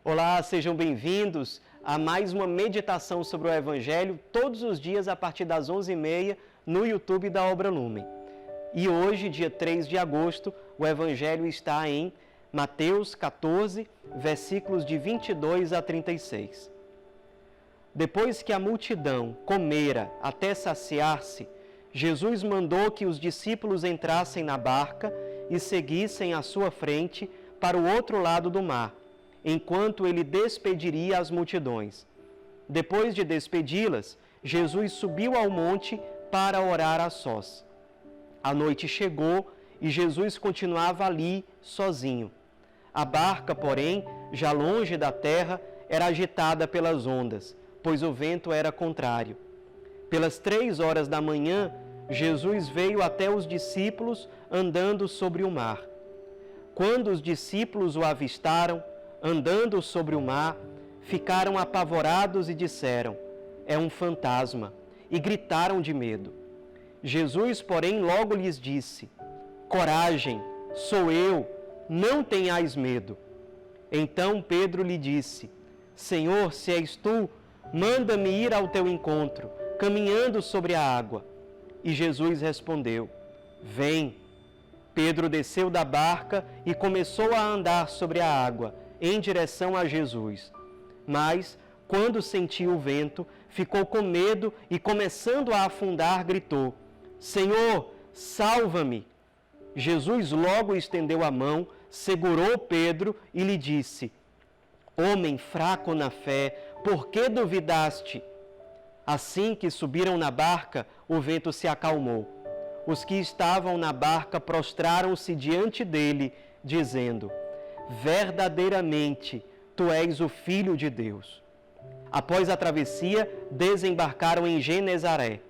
Olá, sejam bem-vindos a mais uma meditação sobre o Evangelho, todos os dias a partir das 11h30 no YouTube da Obra Lumen. E hoje, dia 3 de agosto, o Evangelho está em Mateus 14, versículos de 22 a 36. Depois que a multidão comera até saciar-se, Jesus mandou que os discípulos entrassem na barca e seguissem à sua frente para o outro lado do mar, enquanto ele despediria as multidões. Depois de despedi-las, Jesus subiu ao monte para orar a sós. A noite chegou e Jesus continuava ali sozinho. A barca, porém, já longe da terra, era agitada pelas ondas, pois o vento era contrário. Pelas 3h da manhã, Jesus veio até os discípulos andando sobre o mar. Quando os discípulos o avistaram, andando sobre o mar, ficaram apavorados e disseram: "É um fantasma", e gritaram de medo. Jesus, porém, logo lhes disse: "Coragem, sou eu, não tenhais medo." Então Pedro lhe disse: "Senhor, se és tu, manda-me ir ao teu encontro, caminhando sobre a água." E Jesus respondeu: "Vem." Pedro desceu da barca e começou a andar sobre a água, em direção a Jesus. Mas, quando sentiu o vento, ficou com medo e, começando a afundar, gritou: "Senhor, salva-me!" Jesus logo estendeu a mão, segurou Pedro e lhe disse: "Homem fraco na fé, por que duvidaste?" Assim que subiram na barca, o vento se acalmou. Os que estavam na barca prostraram-se diante dele, dizendo: "Verdadeiramente, tu és o Filho de Deus." Após a travessia, desembarcaram em Genesaré.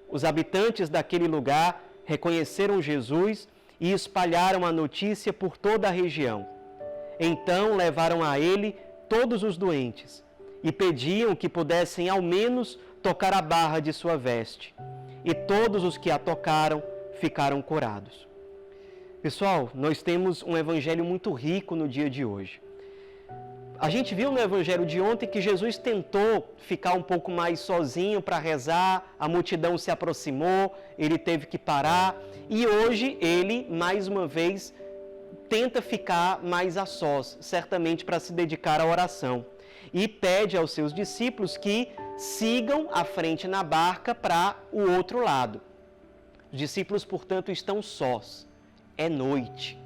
Os habitantes daquele lugar reconheceram Jesus e espalharam a notícia por toda a região. Então levaram a ele todos os doentes e pediam que pudessem ao menos tocar a barra de sua veste. E todos os que a tocaram ficaram curados. Pessoal, nós temos um evangelho muito rico no dia de hoje. A gente viu no evangelho de ontem que Jesus tentou ficar um pouco mais sozinho para rezar, a multidão se aproximou, ele teve que parar, e hoje ele, mais uma vez, tenta ficar mais a sós, certamente para se dedicar à oração. E pede aos seus discípulos que sigam à frente na barca para o outro lado. Os discípulos, portanto, estão sós. É noite.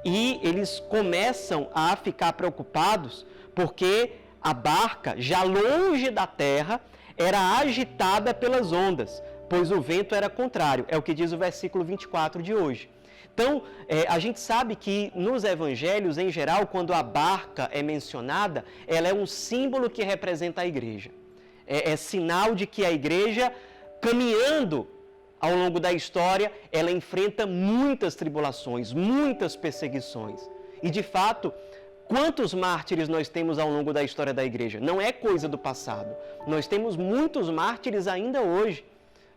E eles começam a ficar preocupados porque a barca, já longe da terra, era agitada pelas ondas, pois o vento era contrário. É o que diz o versículo 24 de hoje. Então, a gente sabe que nos evangelhos, em geral, quando a barca é mencionada, ela é um símbolo que representa a igreja. É sinal de que a igreja, caminhando ao longo da história, ela enfrenta muitas tribulações, muitas perseguições. E, de fato, quantos mártires nós temos ao longo da história da igreja? Não é coisa do passado. Nós temos muitos mártires ainda hoje.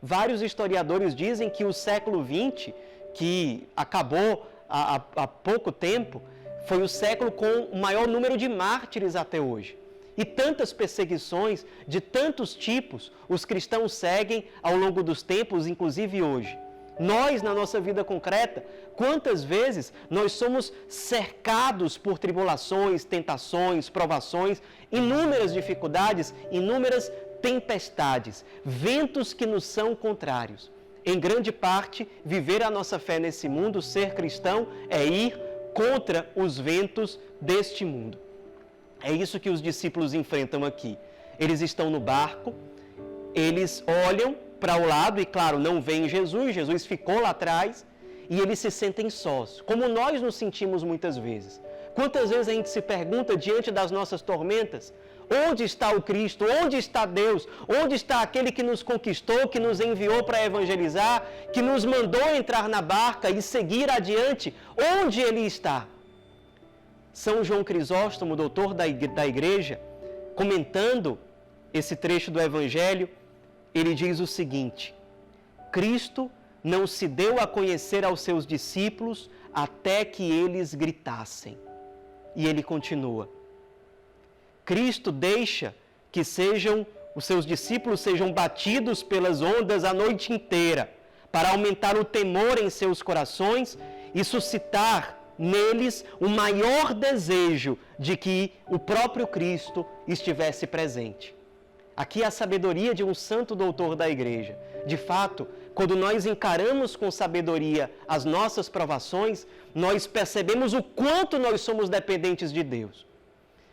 Vários historiadores dizem que o século XX, que acabou há pouco tempo, foi o século com o maior número de mártires até hoje. E tantas perseguições de tantos tipos os cristãos seguem ao longo dos tempos, inclusive hoje. Nós, na nossa vida concreta, quantas vezes nós somos cercados por tribulações, tentações, provações, inúmeras dificuldades, inúmeras tempestades, ventos que nos são contrários. Em grande parte, viver a nossa fé nesse mundo, ser cristão, é ir contra os ventos deste mundo. É isso que os discípulos enfrentam aqui. Eles estão no barco, eles olham para o lado e, claro, não veem Jesus, Jesus ficou lá atrás, e eles se sentem sós, como nós nos sentimos muitas vezes. Quantas vezes a gente se pergunta diante das nossas tormentas: onde está o Cristo? Onde está Deus? Onde está aquele que nos conquistou, que nos enviou para evangelizar, que nos mandou entrar na barca e seguir adiante? Onde Ele está? São João Crisóstomo, doutor da igreja, comentando esse trecho do Evangelho, ele diz o seguinte: Cristo não se deu a conhecer aos seus discípulos até que eles gritassem. E ele continua: Cristo deixa que os seus discípulos sejam batidos pelas ondas a noite inteira, para aumentar o temor em seus corações e suscitar neles o maior desejo de que o próprio Cristo estivesse presente. Aqui é a sabedoria de um santo doutor da igreja. De fato, quando nós encaramos com sabedoria as nossas provações, nós percebemos o quanto nós somos dependentes de Deus.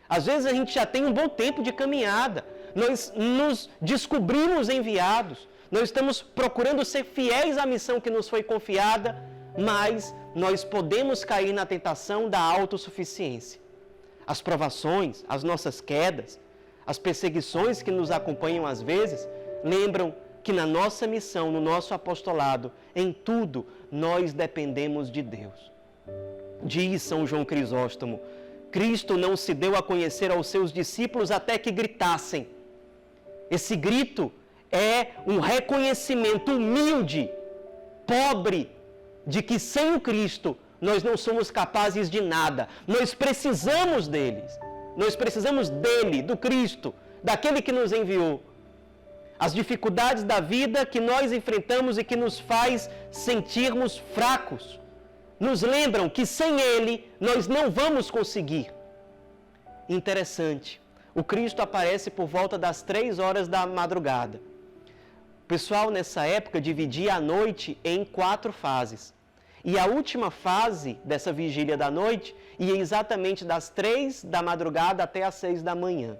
Às vezes a gente já tem um bom tempo de caminhada, nós nos descobrimos enviados, nós estamos procurando ser fiéis à missão que nos foi confiada, mas nós podemos cair na tentação da autossuficiência. As provações, as nossas quedas, as perseguições que nos acompanham às vezes, lembram que na nossa missão, no nosso apostolado, em tudo, nós dependemos de Deus. Diz São João Crisóstomo, Cristo não se deu a conhecer aos seus discípulos até que gritassem. Esse grito é um reconhecimento humilde, pobre, de que sem o Cristo nós não somos capazes de nada. Nós precisamos deles. Nós precisamos dele, do Cristo, daquele que nos enviou. As dificuldades da vida que nós enfrentamos e que nos faz sentirmos fracos, nos lembram que sem ele nós não vamos conseguir. Interessante, o Cristo aparece por volta das 3 horas da madrugada. O pessoal nessa época dividia a noite em 4 fases. E a última fase dessa vigília da noite ia exatamente das 3 da madrugada até as 6 da manhã.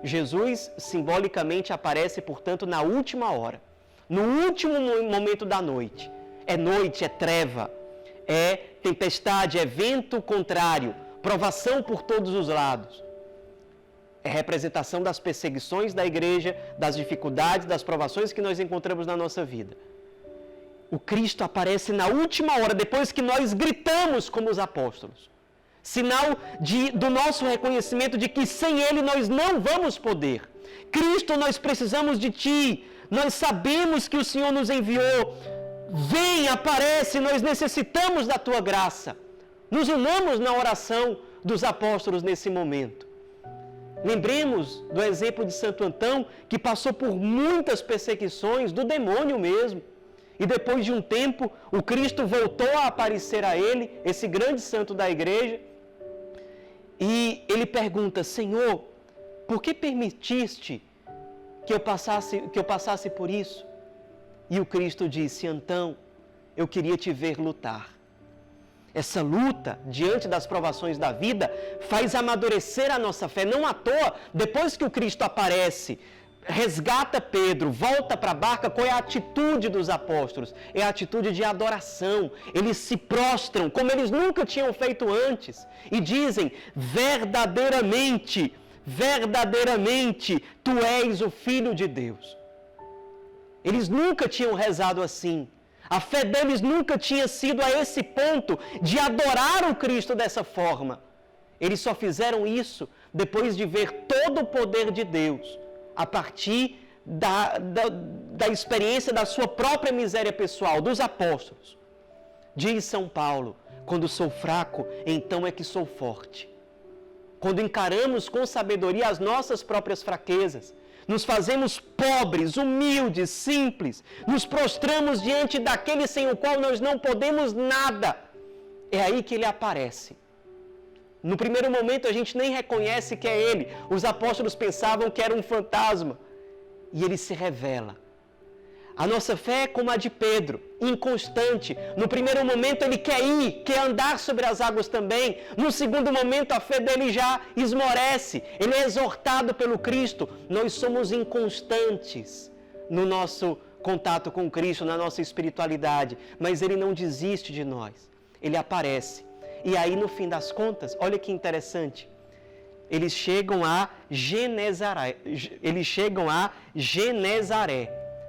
Jesus simbolicamente aparece, portanto, na última hora, no último momento da noite. É noite, é treva, é tempestade, é vento contrário, provação por todos os lados. É representação das perseguições da igreja, das dificuldades, das provações que nós encontramos na nossa vida. O Cristo aparece na última hora, depois que nós gritamos como os apóstolos. Sinal do nosso reconhecimento de que sem Ele nós não vamos poder. Cristo, nós precisamos de Ti. Nós sabemos que o Senhor nos enviou. Vem, aparece, nós necessitamos da Tua graça. Nos unamos na oração dos apóstolos nesse momento. Lembremos do exemplo de Santo Antão, que passou por muitas perseguições do demônio mesmo. E depois de um tempo, o Cristo voltou a aparecer a ele, esse grande santo da igreja, e ele pergunta, Senhor, por que permitiste que eu passasse por isso? E o Cristo disse, Antão, eu queria te ver lutar. Essa luta, diante das provações da vida, faz amadurecer a nossa fé. Não à toa, depois que o Cristo aparece, resgata Pedro, volta para a barca, qual é a atitude dos apóstolos? É a atitude de adoração. Eles se prostram, como eles nunca tinham feito antes, e dizem, verdadeiramente, tu és o Filho de Deus. Eles nunca tinham rezado assim. A fé deles nunca tinha sido a esse ponto de adorar o Cristo dessa forma. Eles só fizeram isso depois de ver todo o poder de Deus, a partir da experiência da sua própria miséria pessoal, dos apóstolos. Diz São Paulo, quando sou fraco, então é que sou forte. Quando encaramos com sabedoria as nossas próprias fraquezas, nos fazemos pobres, humildes, simples, nos prostramos diante daquele sem o qual nós não podemos nada. É aí que ele aparece. No primeiro momento a gente nem reconhece que é ele. Os apóstolos pensavam que era um fantasma. E ele se revela. A nossa fé é como a de Pedro, inconstante. No primeiro momento ele quer ir, quer andar sobre as águas também. No segundo momento a fé dele já esmorece. Ele é exortado pelo Cristo. Nós somos inconstantes no nosso contato com Cristo, na nossa espiritualidade. Mas ele não desiste de nós. Ele aparece. E aí, no fim das contas, olha que interessante. Eles chegam a Genezaré.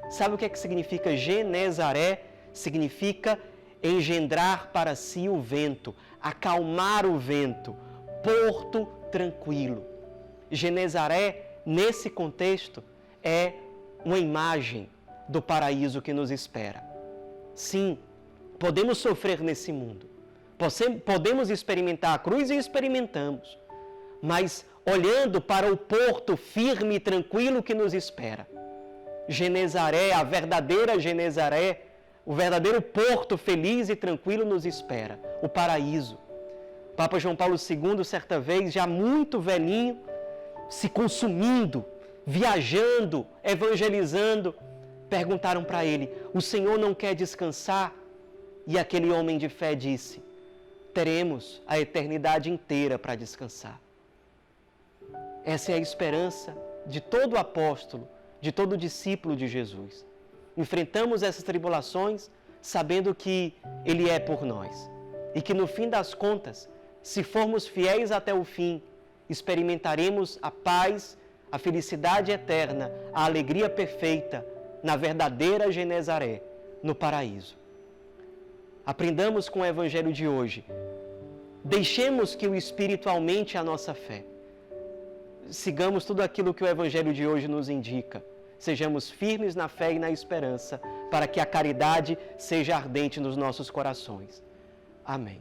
Sabe o que é que significa Genezaré? Significa engendrar para si o vento, acalmar o vento, porto tranquilo. Genezaré, nesse contexto, é uma imagem do paraíso que nos espera. Sim, podemos sofrer nesse mundo. Podemos experimentar a cruz e experimentamos. Mas olhando para o porto firme e tranquilo que nos espera. Genezaré, a verdadeira Genezaré, o verdadeiro porto feliz e tranquilo nos espera, o paraíso. Papa João Paulo II, certa vez, já muito velhinho, se consumindo, viajando, evangelizando, perguntaram para ele: o Senhor não quer descansar? E aquele homem de fé disse: teremos a eternidade inteira para descansar. Essa é a esperança de todo apóstolo, de todo discípulo de Jesus. Enfrentamos essas tribulações sabendo que Ele é por nós. E que no fim das contas, se formos fiéis até o fim, experimentaremos a paz, a felicidade eterna, a alegria perfeita na verdadeira Genezaré, no paraíso. Aprendamos com o Evangelho de hoje. Deixemos que o Espírito aumente a nossa fé. Sigamos tudo aquilo que o Evangelho de hoje nos indica. Sejamos firmes na fé e na esperança, para que a caridade seja ardente nos nossos corações. Amém.